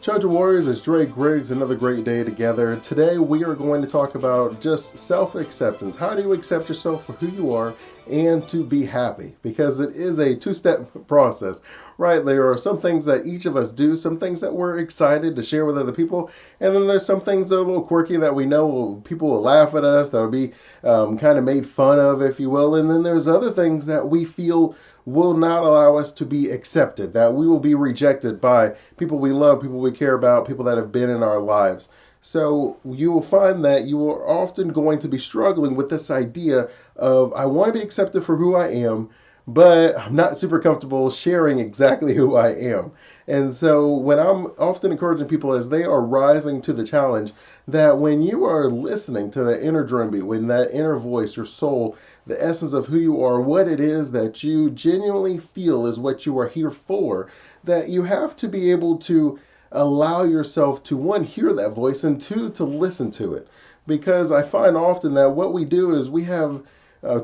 Children Warriors, it's Dre Griggs, another great day together. Today we are going to talk about just self-acceptance. How do you accept yourself for who you are and to be happy? Because it is a two-step process, right? There are some things that each of us do, some things that we're excited to share with other people, and then there's some things that are a little quirky that we know people will laugh at us, that'll be kind of made fun of, if you will, and then there's other things that we feel will not allow us to be accepted, that we will be rejected by people we love, people we care about, people that have been in our lives. So you will find that you are often going to be struggling with this idea of, I want to be accepted for who I am, but I'm not super comfortable sharing exactly who I am. And so when I'm often encouraging people as they are rising to the challenge, that when you are listening to that inner drumbeat, when that inner voice, your soul, the essence of who you are, what it is that you genuinely feel is what you are here for, that you have to be able to allow yourself to, one, hear that voice, and two, to listen to it. Because I find often that what we do is we have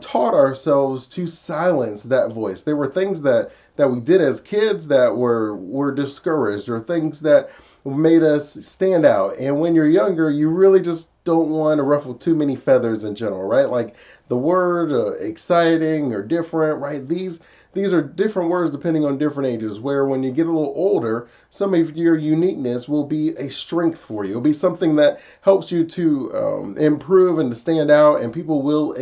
taught ourselves to silence that voice. There were things that we did as kids that were discouraged, or things that made us stand out. And when you're younger, you really just don't want to ruffle too many feathers in general, right? Like the word exciting or different, right? These are different words depending on different ages, where when you get a little older, some of your uniqueness will be a strength for you. It'll be something that helps you to improve and to stand out, and people will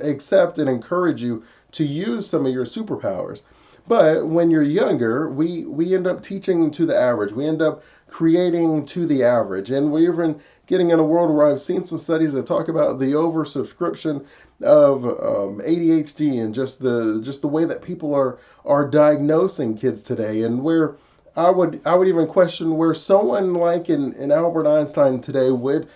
accept and encourage you to use some of your superpowers. But when you're younger, we end up teaching to the average. We end up creating to the average. And we're even getting in a world where I've seen some studies that talk about the oversubscription of ADHD, and just the way that people are diagnosing kids today, and where I would even question where someone like in Albert Einstein today would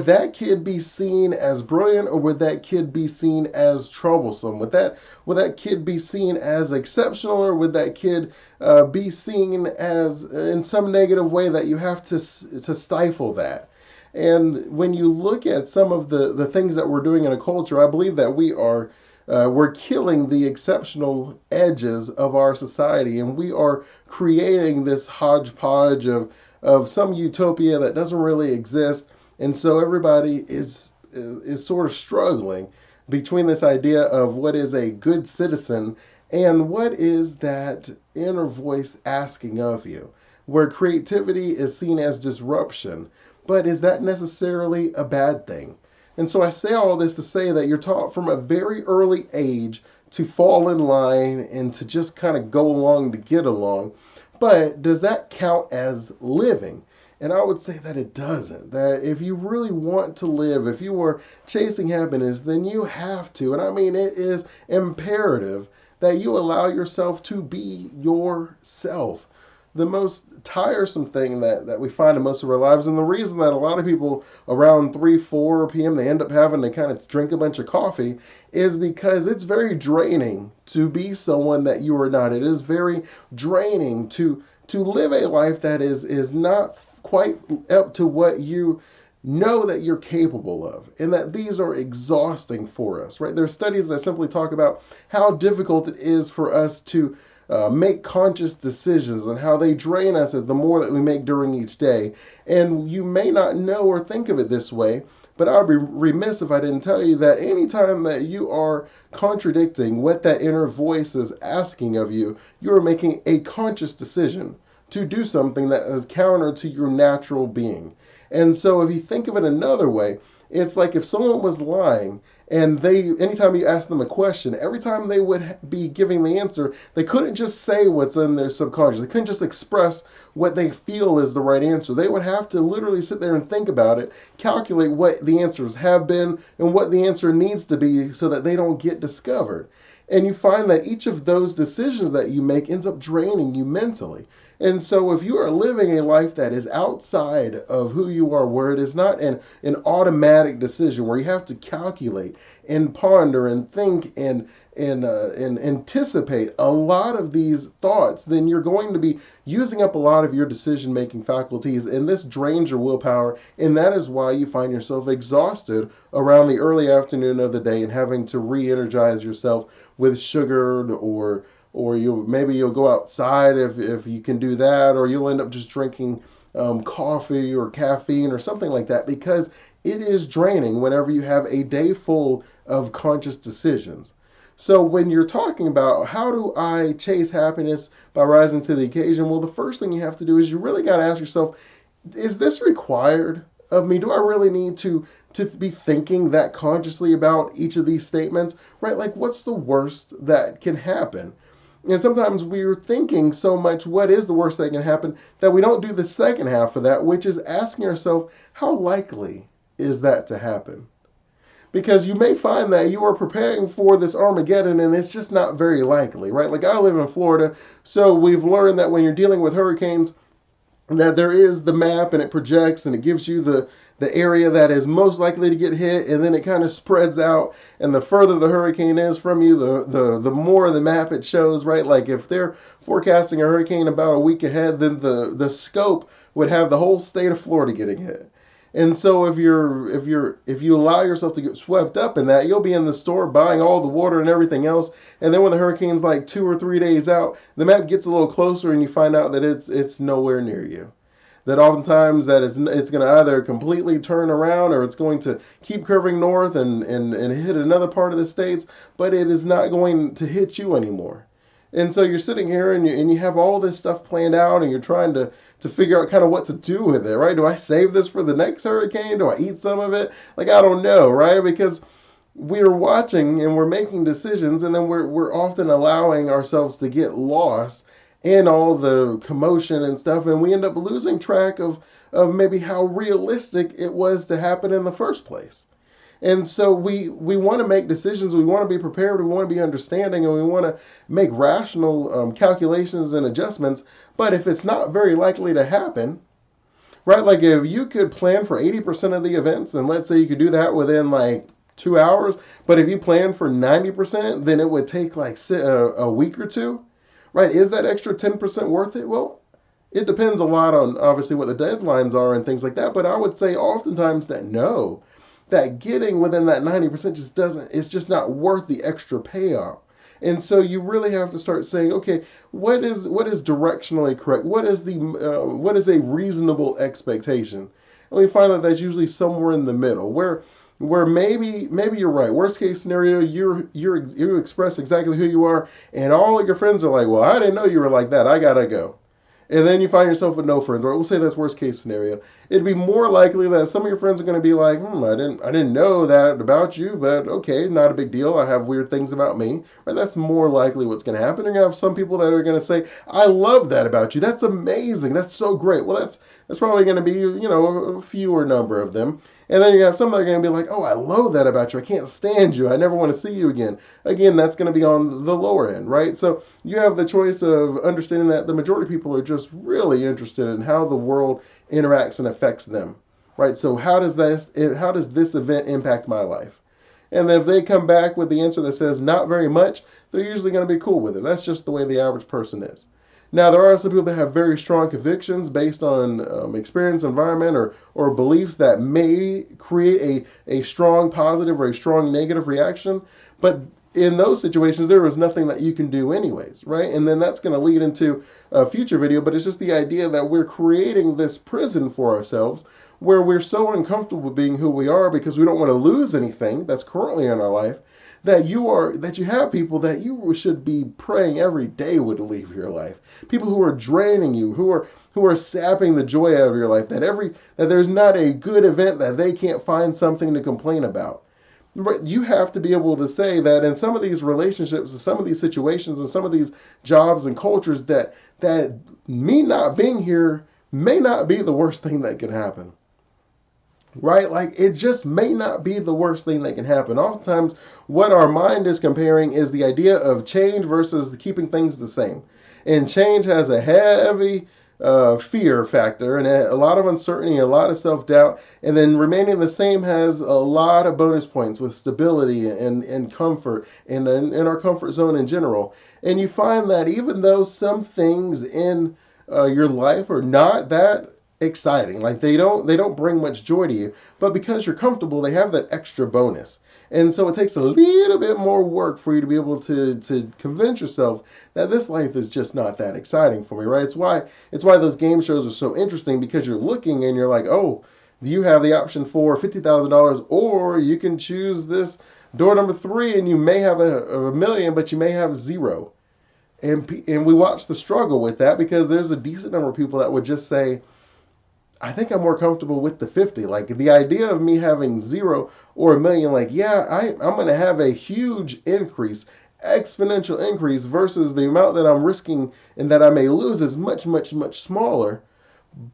that kid be seen as brilliant, or would that kid be seen as troublesome? Would that kid be seen as exceptional, or would that kid be seen as in some negative way that you have to stifle that? And when you look at some of the things that we're doing in a culture, I believe that we're killing the exceptional edges of our society, and we are creating this hodgepodge of some utopia that doesn't really exist. And so everybody is sort of struggling between this idea of what is a good citizen and what is that inner voice asking of you, where creativity is seen as disruption. But is that necessarily a bad thing? And so I say all this to say that you're taught from a very early age to fall in line and to just kind of go along to get along. But does that count as living? And I would say that it doesn't. That if you really want to live, if you were chasing happiness, then you have to. And I mean, it is imperative that you allow yourself to be yourself. The most tiresome thing that we find in most of our lives, and the reason that a lot of people around 3 4 p.m. they end up having to kind of drink a bunch of coffee, is because it's very draining to be someone that you are not. It is very draining to live a life that is not quite up to what you know that you're capable of, and that these are exhausting for us, right? There's studies that simply talk about how difficult it is for us to make conscious decisions, and how they drain us as the more that we make during each day. And you may not know or think of it this way, but I'd be remiss if I didn't tell you that anytime that you are contradicting what that inner voice is asking of you, you're making a conscious decision to do something that is counter to your natural being. And so if you think of it another way, it's like if someone was lying, and anytime you ask them a question, every time they would be giving the answer, they couldn't just say what's in their subconscious. They couldn't just express what they feel is the right answer. They would have to literally sit there and think about it, calculate what the answers have been and what the answer needs to be so that they don't get discovered. And you find that each of those decisions that you make ends up draining you mentally. And so if you are living a life that is outside of who you are, where it is not an automatic decision, where you have to calculate and ponder and think and anticipate a lot of these thoughts, then you're going to be using up a lot of your decision making faculties, and this drains your willpower. And that is why you find yourself exhausted around the early afternoon of the day and having to re-energize yourself with sugar, or you'll go outside if you can do that, or you'll end up just drinking coffee or caffeine or something like that, because it is draining whenever you have a day full of conscious decisions. So when you're talking about how do I chase happiness by rising to the occasion, well, the first thing you have to do is you really got to ask yourself, is this required of me? Do I really need to be thinking that consciously about each of these statements? Right? Like, what's the worst that can happen? And sometimes we're thinking so much, what is the worst that can happen, that we don't do the second half of that, which is asking ourselves, how likely is that to happen? Because you may find that you are preparing for this Armageddon and it's just not very likely, right? Like, I live in Florida, so we've learned that when you're dealing with hurricanes, that there is the map and it projects and it gives you the area that is most likely to get hit, and then it kind of spreads out, and the further the hurricane is from you, the more the map it shows, right? Like, if they're forecasting a hurricane about a week ahead, then the scope would have the whole state of Florida getting hit. And so if you allow yourself to get swept up in that, you'll be in the store buying all the water and everything else, and then when the hurricane's like 2 or 3 days out, the map gets a little closer and you find out that it's nowhere near you. That oftentimes it's going to either completely turn around or it's going to keep curving north and hit another part of the states, but it is not going to hit you anymore. And so you're sitting here and you have all this stuff planned out and you're trying to figure out kind of what to do with it, right? Do I save this for the next hurricane? Do I eat some of it? Like, I don't know, right? Because we're watching and we're making decisions, and then we're often allowing ourselves to get lost in all the commotion and stuff, and we end up losing track of maybe how realistic it was to happen in the first place. And so we want to make decisions, we want to be prepared, we want to be understanding, and we want to make rational calculations and adjustments. But if it's not very likely to happen, right? Like, if you could plan for 80% of the events, and let's say you could do that within like 2 hours, but if you plan for 90%, then it would take like a week or two, right? Is that extra 10% worth it? Well, it depends a lot on obviously what the deadlines are and things like that. But I would say oftentimes that no, that getting within that 90% just doesn't, it's just not worth the extra payoff. And so you really have to start saying, okay, what is directionally correct? What is a reasonable expectation? And we find that that's usually somewhere in the middle, where maybe you're right. Worst case scenario, you express exactly who you are, and all of your friends are like, well, I didn't know you were like that. I gotta go. And then you find yourself with no friends, right? We'll say that's worst case scenario. It'd be more likely that some of your friends are going to be like, I didn't know that about you, but okay, not a big deal. I have weird things about me, right? That's more likely what's going to happen. You're going to have some people that are going to say, I love that about you. That's amazing. That's so great. Well, that's probably going to be, a fewer number of them. And then you have some that are going to be like, oh, I love that about you. I can't stand you. I never want to see you again. Again, that's going to be on the lower end, right? So you have the choice of understanding that the majority of people are just really interested in how the world interacts and affects them, right? So how does this event impact my life? And then if they come back with the answer that says not very much, they're usually going to be cool with it. That's just the way the average person is. Now, there are some people that have very strong convictions based on experience, environment, or beliefs that may create a strong positive or a strong negative reaction. But in those situations, there is nothing that you can do anyways, right? And then that's going to lead into a future video, but it's just the idea that we're creating this prison for ourselves where we're so uncomfortable with being who we are because we don't want to lose anything that's currently in our life, that you have people that you should be praying every day would leave your life. People who are draining you, who are sapping the joy out of your life, that there's not a good event that they can't find something to complain about. But you have to be able to say that in some of these relationships, and some of these situations, and some of these jobs and cultures, that me not being here may not be the worst thing that can happen. Right? Like, it just may not be the worst thing that can happen. Oftentimes, what our mind is comparing is the idea of change versus keeping things the same. And change has a heavy fear factor and a lot of uncertainty, a lot of self-doubt. And then remaining the same has a lot of bonus points with stability and comfort and our comfort zone in general. And you find that even though some things in your life are not that exciting, like they don't bring much joy to you, but because you're comfortable, they have that extra bonus. And so it takes a little bit more work for you to be able to convince yourself that this life is just not that exciting for me, right? It's why those game shows are so interesting, because you're looking and you're like, oh, you have the option for $50,000, or you can choose this door number 3, and you may have a million, but you may have zero. And we watch the struggle with that, because there's a decent number of people that would just say, I think I'm more comfortable with the 50. Like, the idea of me having zero or a million, like, yeah, I'm going to have a huge increase, exponential increase, versus the amount that I'm risking and that I may lose is much, much, much smaller.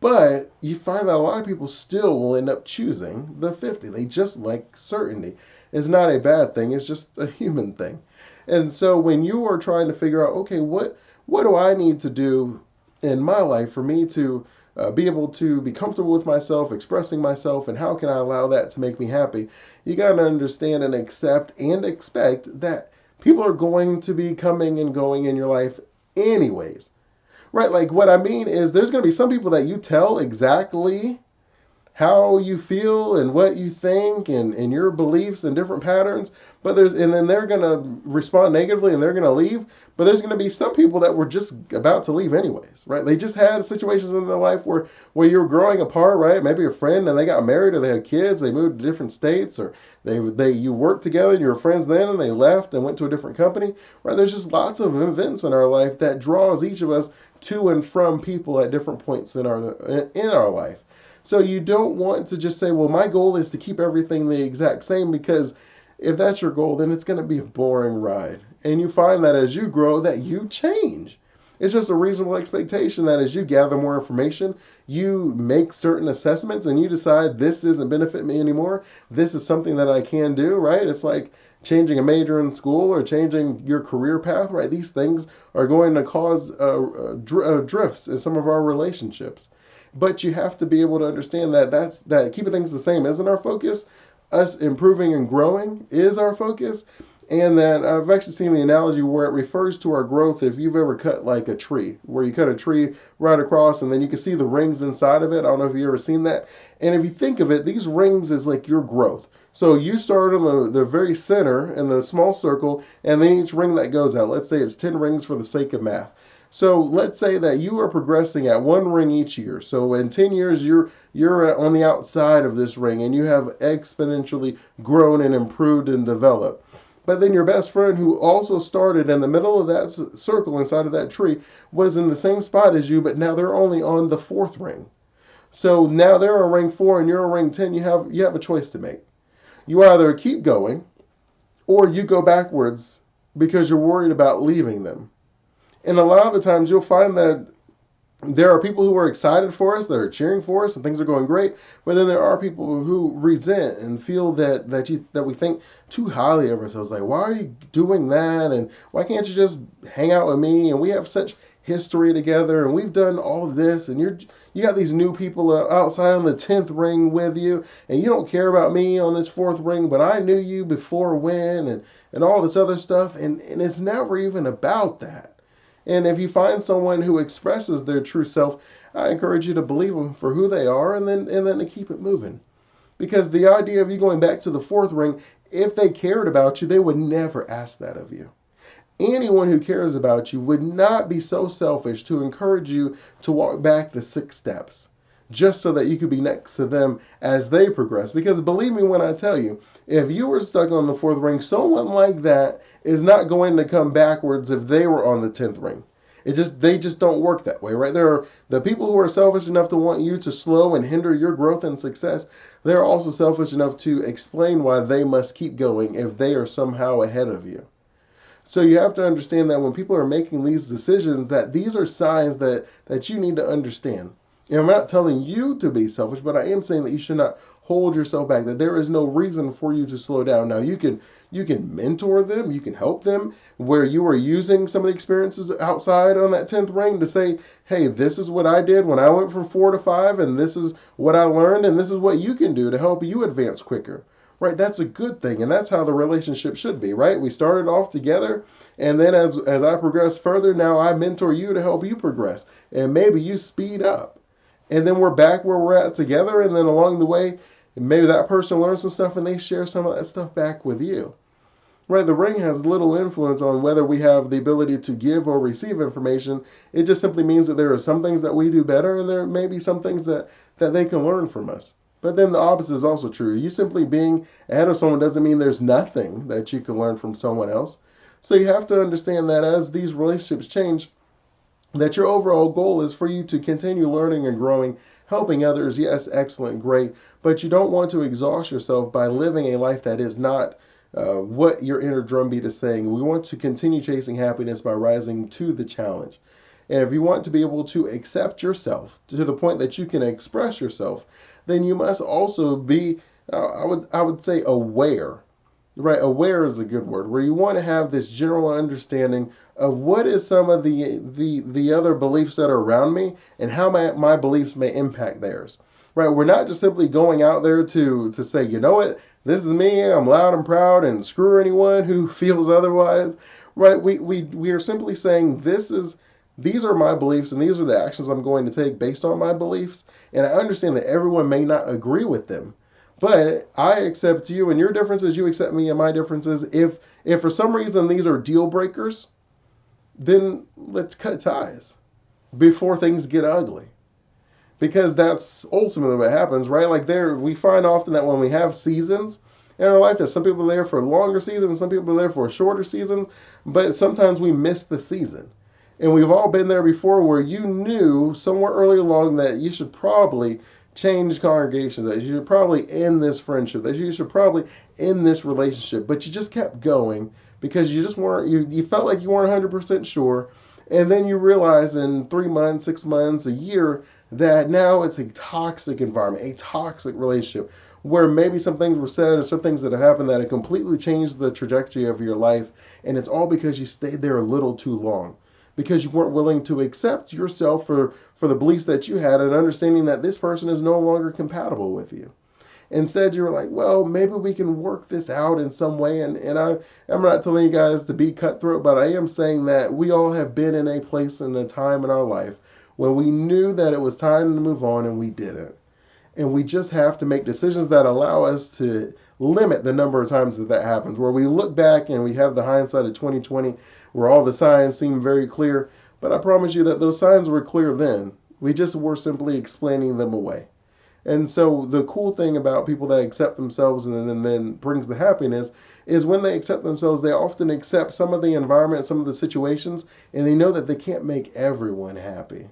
But you find that a lot of people still will end up choosing the 50. They just like certainty. It's not a bad thing, it's just a human thing. And so when you are trying to figure out, okay, what do I need to do in my life for me to be able to be comfortable with myself, expressing myself, and how can I allow that to make me happy? You got to understand and accept and expect that people are going to be coming and going in your life anyways. Right? Like, what I mean is, there's going to be some people that you tell exactly how you feel and what you think, and your beliefs and different patterns, and then they're going to respond negatively and they're going to leave. But there's going to be some people that were just about to leave anyways, right? They just had situations in their life where you were growing apart, right? Maybe a friend, and they got married, or they had kids, they moved to different states, or you worked together and you were friends then, and they left and went to a different company, right? There's just lots of events in our life that draws each of us to and from people at different points in our life. So you don't want to just say, well, my goal is to keep everything the exact same, because if that's your goal, then it's going to be a boring ride. And you find that as you grow, that you change. It's just a reasonable expectation that as you gather more information, you make certain assessments and you decide, this doesn't benefit me anymore. This is something that I can do, right? It's like changing a major in school or changing your career path, right? These things are going to cause drifts in some of our relationships. But you have to be able to understand that keeping things the same isn't our focus. Us improving and growing is our focus. And then I've actually seen the analogy where it refers to our growth. If you've ever cut like a tree, where you cut a tree right across and then you can see the rings inside of it. I don't know if you've ever seen that. And if you think of it, these rings is like your growth. So you start in the very center in the small circle, and then each ring that goes out, let's say it's 10 rings for the sake of math. So let's say that you are progressing at one ring each year. So in 10 years, you're on the outside of this ring, and you have exponentially grown and improved and developed. But then your best friend, who also started in the middle of that circle inside of that tree, was in the same spot as you, but now they're only on the 4th ring. So now they're on ring 4 and you're on ring 10. You have a choice to make. You either keep going, or you go backwards because you're worried about leaving them. And a lot of the times you'll find that there are people who are excited for us, that are cheering for us, and things are going great. But then there are people who resent and feel that we think too highly of ourselves. Like, why are you doing that? And why can't you just hang out with me? And we have such history together, and we've done all of this, and you got these new people outside on the 10th ring with you, and you don't care about me on this 4th ring, but I knew you before when, and all this other stuff. And it's never even about that. And if you find someone who expresses their true self, I encourage you to believe them for who they are, and then to keep it moving. Because the idea of you going back to the 4th ring, if they cared about you, they would never ask that of you. Anyone who cares about you would not be so selfish to encourage you to walk back the 6 steps, just so that you could be next to them as they progress. Because believe me when I tell you, if you were stuck on the 4th ring, someone like that is not going to come backwards if they were on the 10th ring. They just don't work that way, right? There are the people who are selfish enough to want you to slow and hinder your growth and success. They're also selfish enough to explain why they must keep going if they are somehow ahead of you. So you have to understand that when people are making these decisions, that these are signs that you need to understand. And I'm not telling you to be selfish, but I am saying that you should not hold yourself back, that there is no reason for you to slow down. Now, you can mentor them, you can help them, where you are using some of the experiences outside on that 10th ring to say, hey, this is what I did when I went from 4 to 5, and this is what I learned, and this is what you can do to help you advance quicker. Right, that's a good thing, and that's how the relationship should be, right? We started off together, and then as I progress further, now I mentor you to help you progress, and maybe you speed up. And then we're back where we're at together, and then along the way, maybe that person learns some stuff and they share some of that stuff back with you. Right, the ring has little influence on whether we have the ability to give or receive information. It just simply means that there are some things that we do better, and there may be some things that they can learn from us. But then the opposite is also true. You simply being ahead of someone doesn't mean there's nothing that you can learn from someone else. So you have to understand that as these relationships change, that your overall goal is for you to continue learning and growing, helping others. Yes, excellent, great. But you don't want to exhaust yourself by living a life that is not what your inner drumbeat is saying. We want to continue chasing happiness by rising to the challenge. And if you want to be able to accept yourself to the point that you can express yourself, then you must also be, I would say, aware. Right, aware is a good word. Where you want to have this general understanding of what is some of the other beliefs that are around me and how my beliefs may impact theirs. Right, we're not just simply going out there to say, you know what, this is me, I'm loud and proud, and screw anyone who feels otherwise. Right, we are simply saying these are my beliefs and these are the actions I'm going to take based on my beliefs. And I understand that everyone may not agree with them. But I accept you and your differences, you accept me and my differences. If for some reason these are deal breakers, then let's cut ties before things get ugly. Because that's ultimately what happens, right? Like we find often that when we have seasons in our life, that some people are there for longer seasons and some people are there for shorter seasons, but sometimes we miss the season. And we've all been there before where you knew somewhere early along that you should probably change congregations, that you should probably end this friendship, that you should probably end this relationship, but you just kept going because you just weren't, you felt like you weren't 100% sure. And then you realize in 3 months, 6 months, a year, that now it's a toxic environment, a toxic relationship where maybe some things were said or some things that have happened that have completely changed the trajectory of your life. And it's all because you stayed there a little too long, because you weren't willing to accept yourself for the beliefs that you had and understanding that this person is no longer compatible with you. Instead, you were like, well, maybe we can work this out in some way. And I'm not telling you guys to be cutthroat, but I am saying that we all have been in a place and a time in our life when we knew that it was time to move on and we didn't. And we just have to make decisions that allow us to limit the number of times that happens, where we look back and we have the hindsight of 2020, where all the signs seem very clear. But I promise you that those signs were clear then. We just were simply explaining them away. And so the cool thing about people that accept themselves and then brings the happiness is when they accept themselves, they often accept some of the environment, some of the situations, and they know that they can't make everyone happy.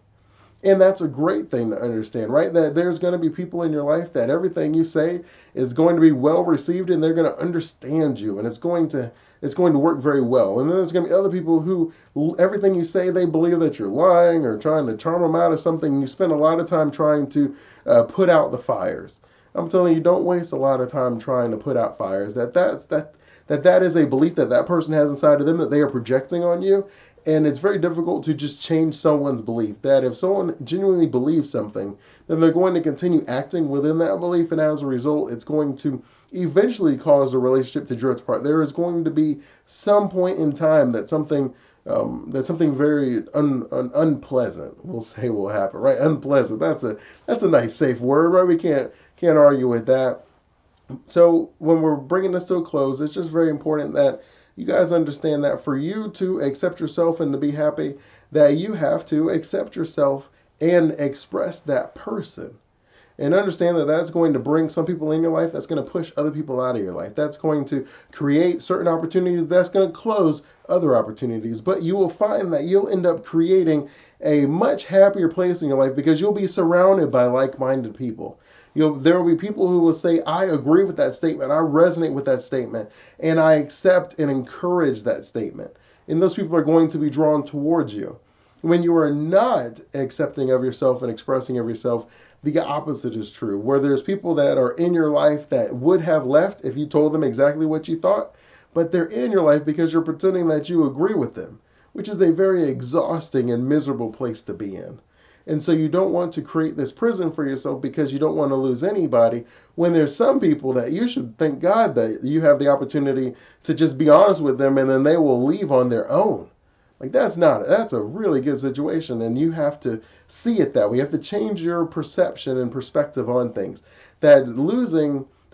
And that's a great thing to understand, right? That there's going to be people in your life that everything you say is going to be well received and they're going to understand you and it's going to work very well. And then there's going to be other people who everything you say, they believe that you're lying or trying to charm them out of something. You spend a lot of time trying to put out the fires. I'm telling you, don't waste a lot of time trying to put out fires. That is a belief that person has inside of them that they are projecting on you. And it's very difficult to just change someone's belief. That if someone genuinely believes something, then they're going to continue acting within that belief. And as a result, it's going to eventually cause the relationship to drift apart. There is going to be some point in time that something very unpleasant, we'll say, will happen, right? Unpleasant. That's a nice safe word, right? We can't argue with that. So when we're bringing this to a close, it's just very important that you guys understand that for you to accept yourself and to be happy, that you have to accept yourself and express that person. And understand that that's going to bring some people in your life, that's going to push other people out of your life. That's going to create certain opportunities, that's going to close other opportunities. But you will find that you'll end up creating a much happier place in your life because you'll be surrounded by like-minded people. There will be people who will say, I agree with that statement, I resonate with that statement, and I accept and encourage that statement. And those people are going to be drawn towards you. When you are not accepting of yourself and expressing of yourself, the opposite is true, where there's people that are in your life that would have left if you told them exactly what you thought, but they're in your life because you're pretending that you agree with them, which is a very exhausting and miserable place to be in. And so you don't want to create this prison for yourself because you don't want to lose anybody, when there's some people that you should thank God that you have the opportunity to just be honest with them and then they will leave on their own. Like that's a really good situation, and you have to see it that way. You have to change your perception and perspective on things. That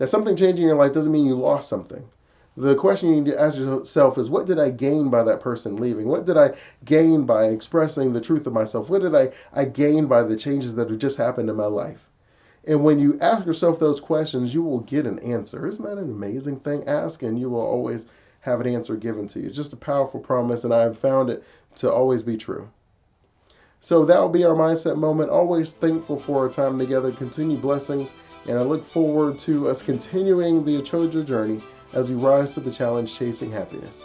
something changing in your life doesn't mean you lost something. The question you need to ask yourself is, what did I gain by that person leaving? What did I gain by expressing the truth of myself? What did I gain by the changes that have just happened in my life? And when you ask yourself those questions, you will get an answer. Isn't that an amazing thing? Ask and you will always have an answer given to you. It's just a powerful promise, and I've found it to always be true. So that will be our mindset moment. Always thankful for our time together. Continue blessings, and I look forward to us continuing the Achoja journey as we rise to the challenge chasing happiness.